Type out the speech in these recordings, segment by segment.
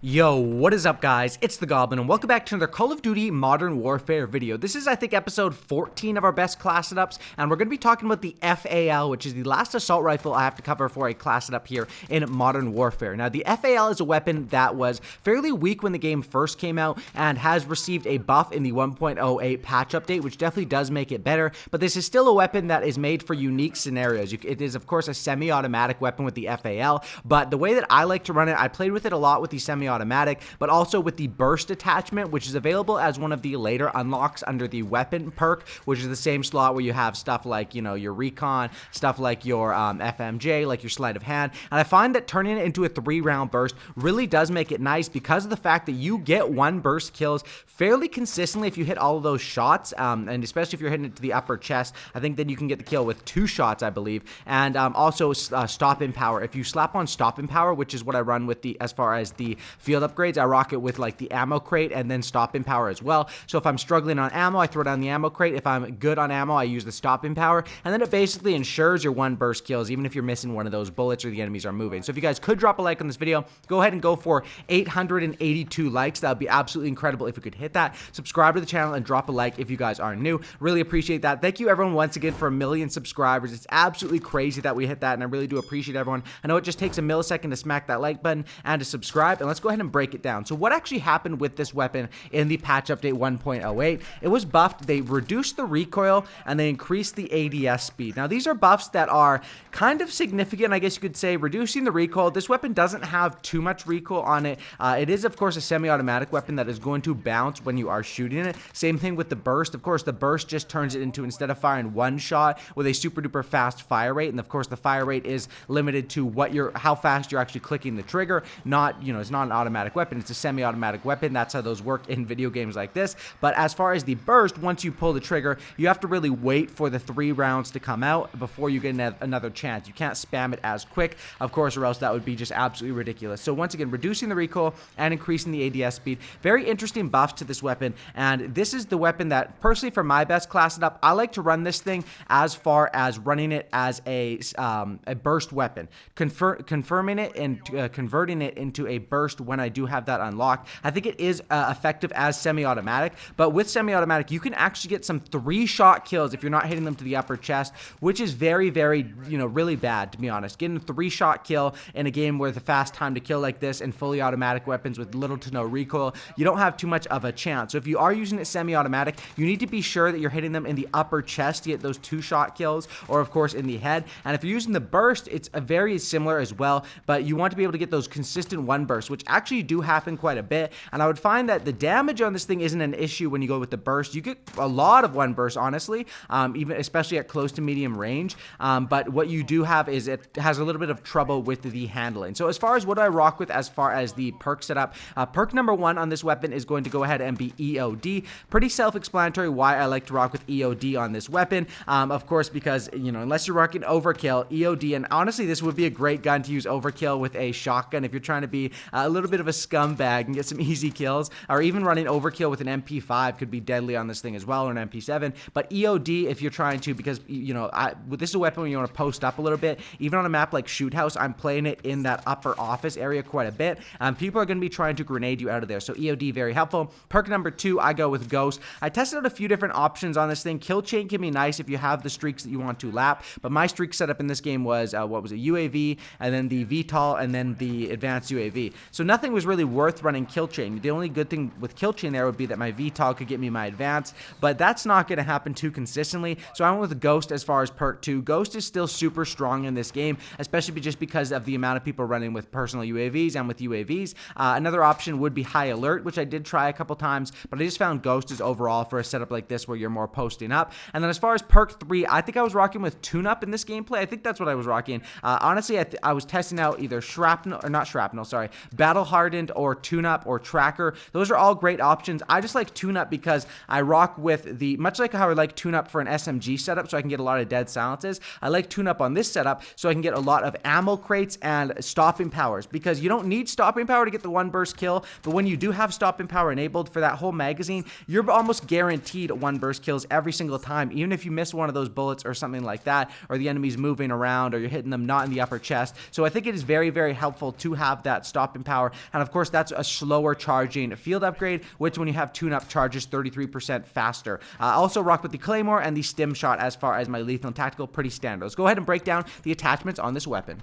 Yo, what is up guys? It's the Goblin and welcome back to another Call of Duty Modern Warfare video. This is I think episode 14 of our best class setups, and we're going to be talking about the FAL, which is the last assault rifle I have to cover for a class setup here in Modern Warfare. Now the FAL is a weapon that was fairly weak when the game first came out and has received a buff in the 1.08 patch update, which definitely does make it better, but this is still a weapon that is made for unique scenarios. It is of course a semi-automatic weapon with the FAL, but the way that I like to run it, I played with it a lot with the semi-automatic, but also with the burst attachment, which is available as one of the later unlocks under the weapon perk, which is the same slot where you have stuff like, you know, your recon, stuff like your FMJ, like your sleight of hand. And I find that turning it into a 3-round burst really does make it nice because of the fact that you get one burst kills fairly consistently if you hit all of those shots, and especially if you're hitting it to the upper chest. I think then you can get the kill with 2 shots, I believe. And also stop in power. If you slap on stop in power, which is what I run with the as far as the field upgrades, I rock it with like the ammo crate and then stop in power as well. So if I'm struggling on ammo, I throw down the ammo crate. If I'm good on ammo, I use the stop in power, and then it basically ensures your one burst kills even if you're missing one of those bullets or the enemies are moving. So if you guys could drop a like on this video, go ahead and go for 882 likes. That would be absolutely incredible if you could hit that. Subscribe to the channel and drop a like if you guys are new. Really appreciate that. Thank you everyone once again for 1 million subscribers. It's absolutely crazy that we hit that, and I really do appreciate everyone. I know it just takes a millisecond to smack that like button and to subscribe, and let's go ahead and break it down. So what actually happened with this weapon in the patch update 1.08? It was buffed. They reduced the recoil and they increased the ADS speed. Now these are buffs that are kind of significant, I guess you could say. Reducing the recoil. This weapon doesn't have too much recoil on it. It is of course a semi-automatic weapon that is going to bounce when you are shooting it. Same thing with the burst. Of course the burst just turns it into, instead of firing one shot with a super duper fast fire rate, and of course the fire rate is limited to how fast you're actually clicking the trigger. Not, you know, it's not an automatic weapon, it's a semi-automatic weapon. That's how those work in video games like this. But as far as the burst, once you pull the trigger, you have to really wait for the 3 rounds to come out before you get another chance. You can't spam it as quick, of course, or else that would be just absolutely ridiculous. So once again, reducing the recoil and increasing the ADS speed. Very interesting buffs to this weapon, and this is the weapon that personally for my best class setup, I like to run this thing as far as running it as a burst weapon, confirming it and converting it into a burst when I do have that unlocked. I think it is effective as semi-automatic, but with semi-automatic you can actually get some 3-shot kills if you're not hitting them to the upper chest, which is very, very, you know, really bad, to be honest. Getting a 3-shot kill in a game with a fast time to kill like this and fully automatic weapons with little to no recoil, you don't have too much of a chance. So if you are using it semi-automatic, you need to be sure that you're hitting them in the upper chest to get those 2-shot kills, or of course in the head. And if you're using the burst, it's a very similar as well, but you want to be able to get those consistent one bursts, which actually do happen quite a bit. And I would find that the damage on this thing isn't an issue when you go with the burst. You get a lot of one burst, honestly, even especially at close to medium range. But what you do have is it has a little bit of trouble with the handling. So as far as what I rock with as far as the perk setup, perk number 1 on this weapon is going to go ahead and be EOD. Pretty self-explanatory why I like to rock with EOD on this weapon. Of course, because, you know, unless you're rocking overkill, EOD, and honestly this would be a great gun to use overkill with a shotgun if you're trying to be a little bit of a scumbag and get some easy kills, or even running overkill with an MP5 could be deadly on this thing as well, or an MP7. But EOD if you're trying to, because, you know, this is a weapon when you want to post up a little bit. Even on a map like Shoot House, I'm playing it in that upper office area quite a bit. People are going to be trying to grenade you out of there, so EOD very helpful. Perk number 2, I go with Ghost. I tested out a few different options on this thing. Kill chain can be nice if you have the streaks that you want to lap, but my streak setup in this game was what was it, UAV, and then the VTOL, and then the advanced UAV. So nothing was really worth running kill chain. The only good thing with kill chain there would be that my VTOL could get me my advance, but that's not going to happen too consistently. So I went with Ghost as far as perk 2. Ghost is still super strong in this game, especially just because of the amount of people running with personal UAVs and with UAVs. Another option would be High Alert, which I did try a couple times, but I just found Ghost is overall for a setup like this where you're more posting up. And then as far as perk 3, I think I was rocking with Tune Up in this gameplay. I think that's what I was rocking. Honestly, I was testing out either Battle Hardened or Tune Up or Tracker. Those are all great options. I just like Tune Up because I rock with the, much like how I like Tune Up for an SMG setup so I can get a lot of dead silences, I like Tune Up on this setup so I can get a lot of ammo crates and stopping powers, because you don't need stopping power to get the one burst kill, but when you do have stopping power enabled for that whole magazine, you're almost guaranteed one burst kills every single time, even if you miss one of those bullets or something like that, or the enemy's moving around, or you're hitting them not in the upper chest. So I think it is very, very helpful to have that stopping power power. And of course, that's a slower charging field upgrade, which when you have tune-up charges 33% faster. I also rock with the Claymore and the Stim Shot as far as my lethal and tactical, pretty standard. Let's go ahead and break down the attachments on this weapon.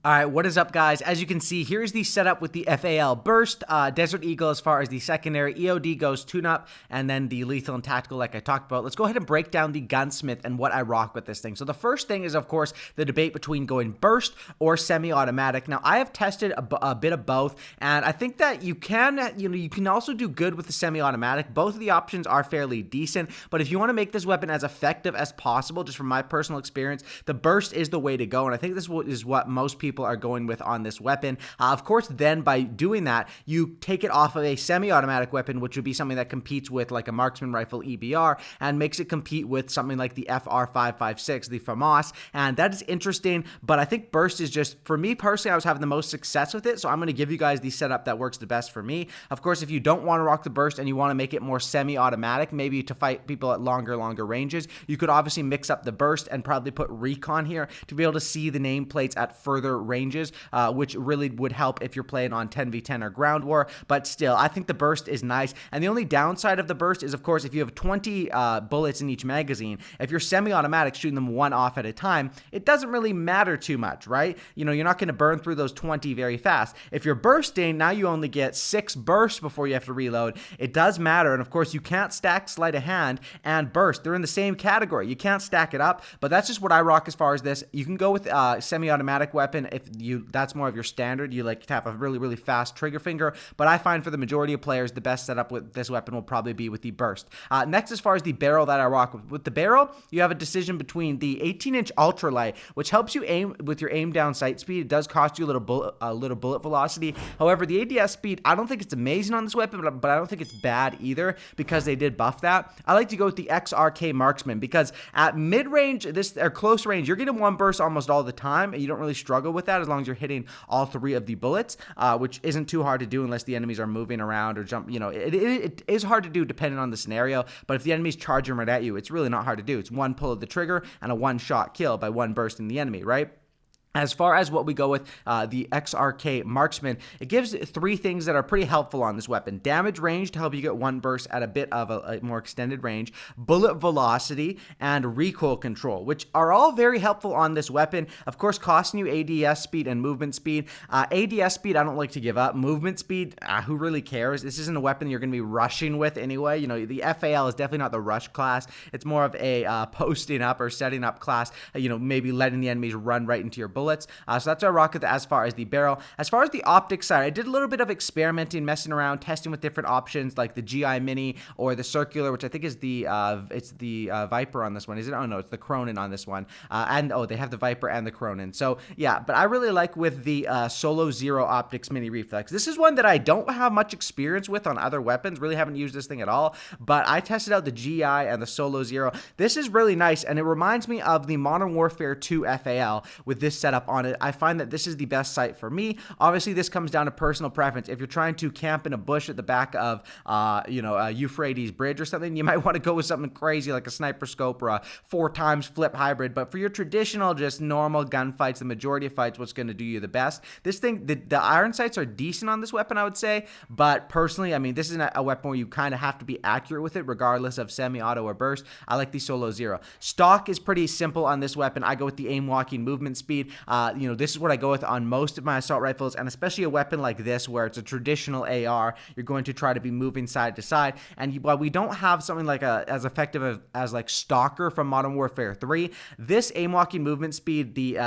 Alright, what is up, guys? As you can see, here's the setup with the FAL Burst, Desert Eagle as far as the secondary, EOD goes tune-up, and then the lethal and tactical like I talked about. Let's go ahead and break down the gunsmith and what I rock with this thing. So the first thing is, of course, the debate between going burst or semi-automatic. Now, I have tested a bit of both, and I think that you can also do good with the semi-automatic. Both of the options are fairly decent, but if you want to make this weapon as effective as possible, just from my personal experience, the burst is the way to go, and I think this is what most people are going with on this weapon. Of course, then by doing that, you take it off of a semi-automatic weapon, which would be something that competes with like a marksman rifle EBR and makes it compete with something like the FR556, the FAMAS, and that is interesting, but I think burst is just, for me personally, I was having the most success with it, so I'm going to give you guys the setup that works the best for me. Of course, if you don't want to rock the burst and you want to make it more semi-automatic, maybe to fight people at longer ranges, you could obviously mix up the burst and probably put recon here to be able to see the nameplates at further ranges, which really would help if you're playing on 10v10 or ground war. But still, I think the burst is nice, and the only downside of the burst is, of course, if you have 20 bullets in each magazine, if you're semi-automatic shooting them one off at a time, it doesn't really matter too much, right? You know, you're not going to burn through those 20 very fast. If you're bursting, now you only get 6 bursts before you have to reload. It does matter, and of course, you can't stack sleight of hand and burst. They're in the same category. You can't stack it up, but that's just what I rock as far as this. You can go with semi-automatic weapon if that's more of your standard. You like to have a really fast trigger finger, but I find for the majority of players, the best setup with this weapon will probably be with the burst. Next, as far as the barrel that I rock with the barrel, you have a decision between the 18-inch ultralight, which helps you aim with your aim down sight speed. It does cost you a little bullet velocity. However, the ADS speed, I don't think it's amazing on this weapon, but I don't think it's bad either because they did buff that. I like to go with the XRK Marksman because at mid-range, or close range, you're getting one burst almost all the time, and you don't really struggle with that as long as you're hitting all 3 of the bullets, which isn't too hard to do unless the enemies are moving around or jump. You know, it is hard to do depending on the scenario, but if the enemy's charging right at you, it's really not hard to do. It's one pull of the trigger and a one-shot kill by one burst in the enemy, right? As far as what we go with, the XRK Marksman, it gives 3 things that are pretty helpful on this weapon. Damage range to help you get one burst at a bit of a more extended range, bullet velocity, and recoil control, which are all very helpful on this weapon. Of course, costing you ADS speed and movement speed. ADS speed, I don't like to give up. Movement speed, who really cares? This isn't a weapon you're going to be rushing with anyway. You know, the FAL is definitely not the rush class. It's more of a posting up or setting up class, you know, maybe letting the enemies run right into your bullets. So that's our rocket as far as the barrel. As far as the optics side, I did a little bit of experimenting, messing around, testing with different options like the GI Mini or the circular, which I think is the Viper on this one. Is it? Oh no, it's the Cronin on this one. And they have the Viper and the Cronin. So yeah, but I really like with the Solo Zero Optics Mini Reflex. This is one that I don't have much experience with on other weapons. Really haven't used this thing at all. But I tested out the GI and the Solo Zero. This is really nice, and it reminds me of the Modern Warfare 2 FAL with this setup on it. I find that this is the best sight for me. Obviously, this comes down to personal preference. If you're trying to camp in a bush at the back of, Euphrates Bridge or something, you might want to go with something crazy like a sniper scope or a 4x flip hybrid. But for your traditional, just normal gunfights, the majority of fights, what's going to do you the best? This thing, the iron sights are decent on this weapon, I would say. But personally, I mean, this is a weapon where you kind of have to be accurate with it, regardless of semi-auto or burst. I like the Solo Zero. Stock is pretty simple on this weapon. I go with the aim walking movement speed. This is what I go with on most of my assault rifles, and especially a weapon like this where it's a traditional AR, you're going to try to be moving side to side. And while we don't have something like as effective as like Stalker from Modern Warfare 3, this aim walking movement speed, the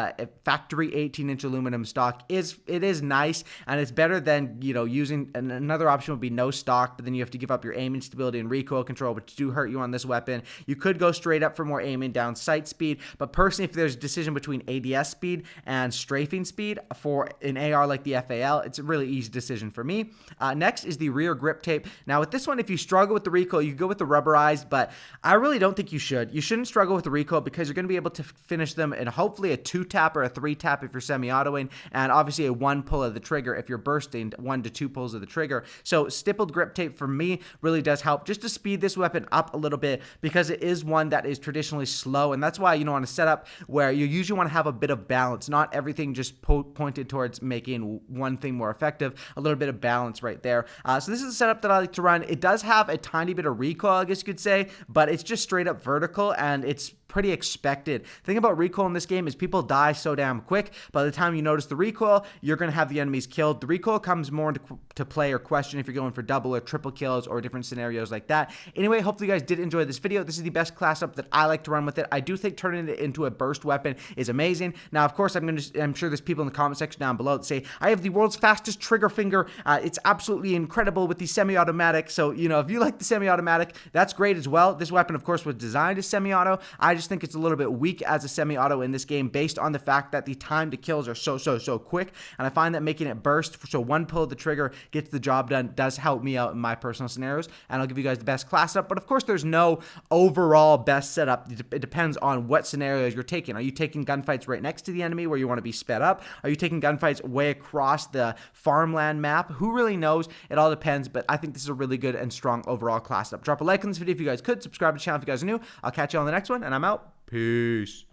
factory 18-inch aluminum stock, is nice, and it's better than using another option would be no stock, but then you have to give up your aiming stability and recoil control, which do hurt you on this weapon. You could go straight up for more aiming down sight speed, but personally, if there's a decision between ADS speed and strafing speed for an AR like the FAL, it's a really easy decision for me. Next is the rear grip tape. Now with this one, if you struggle with the recoil, you can go with the rubberized, but I really don't think you should. You shouldn't struggle with the recoil because you're going to be able to finish them in hopefully a 2-tap or a 3-tap if you're semi-autoing, and obviously a 1 pull of the trigger if you're bursting, 1 to 2 pulls of the trigger. So stippled grip tape for me really does help just to speed this weapon up a little bit because it is one that is traditionally slow, and that's why, on a setup where you usually want to have a bit of balance balance, not everything just pointed towards making one thing more effective. A little bit of balance right there. So this is the setup that I like to run. It does have a tiny bit of recoil, I guess you could say, but it's just straight up vertical, and it's pretty expected. The thing about recoil in this game is people die so damn quick. By the time you notice the recoil, you're going to have the enemies killed. The recoil comes more into play or question if you're going for double or triple kills or different scenarios like that. Anyway, hopefully you guys did enjoy this video. This is the best class up that I like to run with it. I do think turning it into a burst weapon is amazing. Now, of course, I'm sure there's people in the comment section down below that say, I have the world's fastest trigger finger. It's absolutely incredible with the semi-automatic. So, you know, if you like the semi-automatic, that's great as well. This weapon, of course, was designed as semi-auto. I just think it's a little bit weak as a semi-auto in this game based on the fact that the time to kills are so quick, and I find that making it burst, so one pull of the trigger gets the job done, does help me out in my personal scenarios, and I'll give you guys the best class setup. But of course, there's no overall best setup. It depends on what scenarios you're taking. Are you taking gunfights right next to the enemy where you want to be sped up? Are you taking gunfights way across the farmland map? Who really knows? It all depends, but I think this is a really good and strong overall class setup. Drop a like on this video if you guys could. Subscribe to the channel if you guys are new. I'll catch you on the next one, and I'm out. Peace.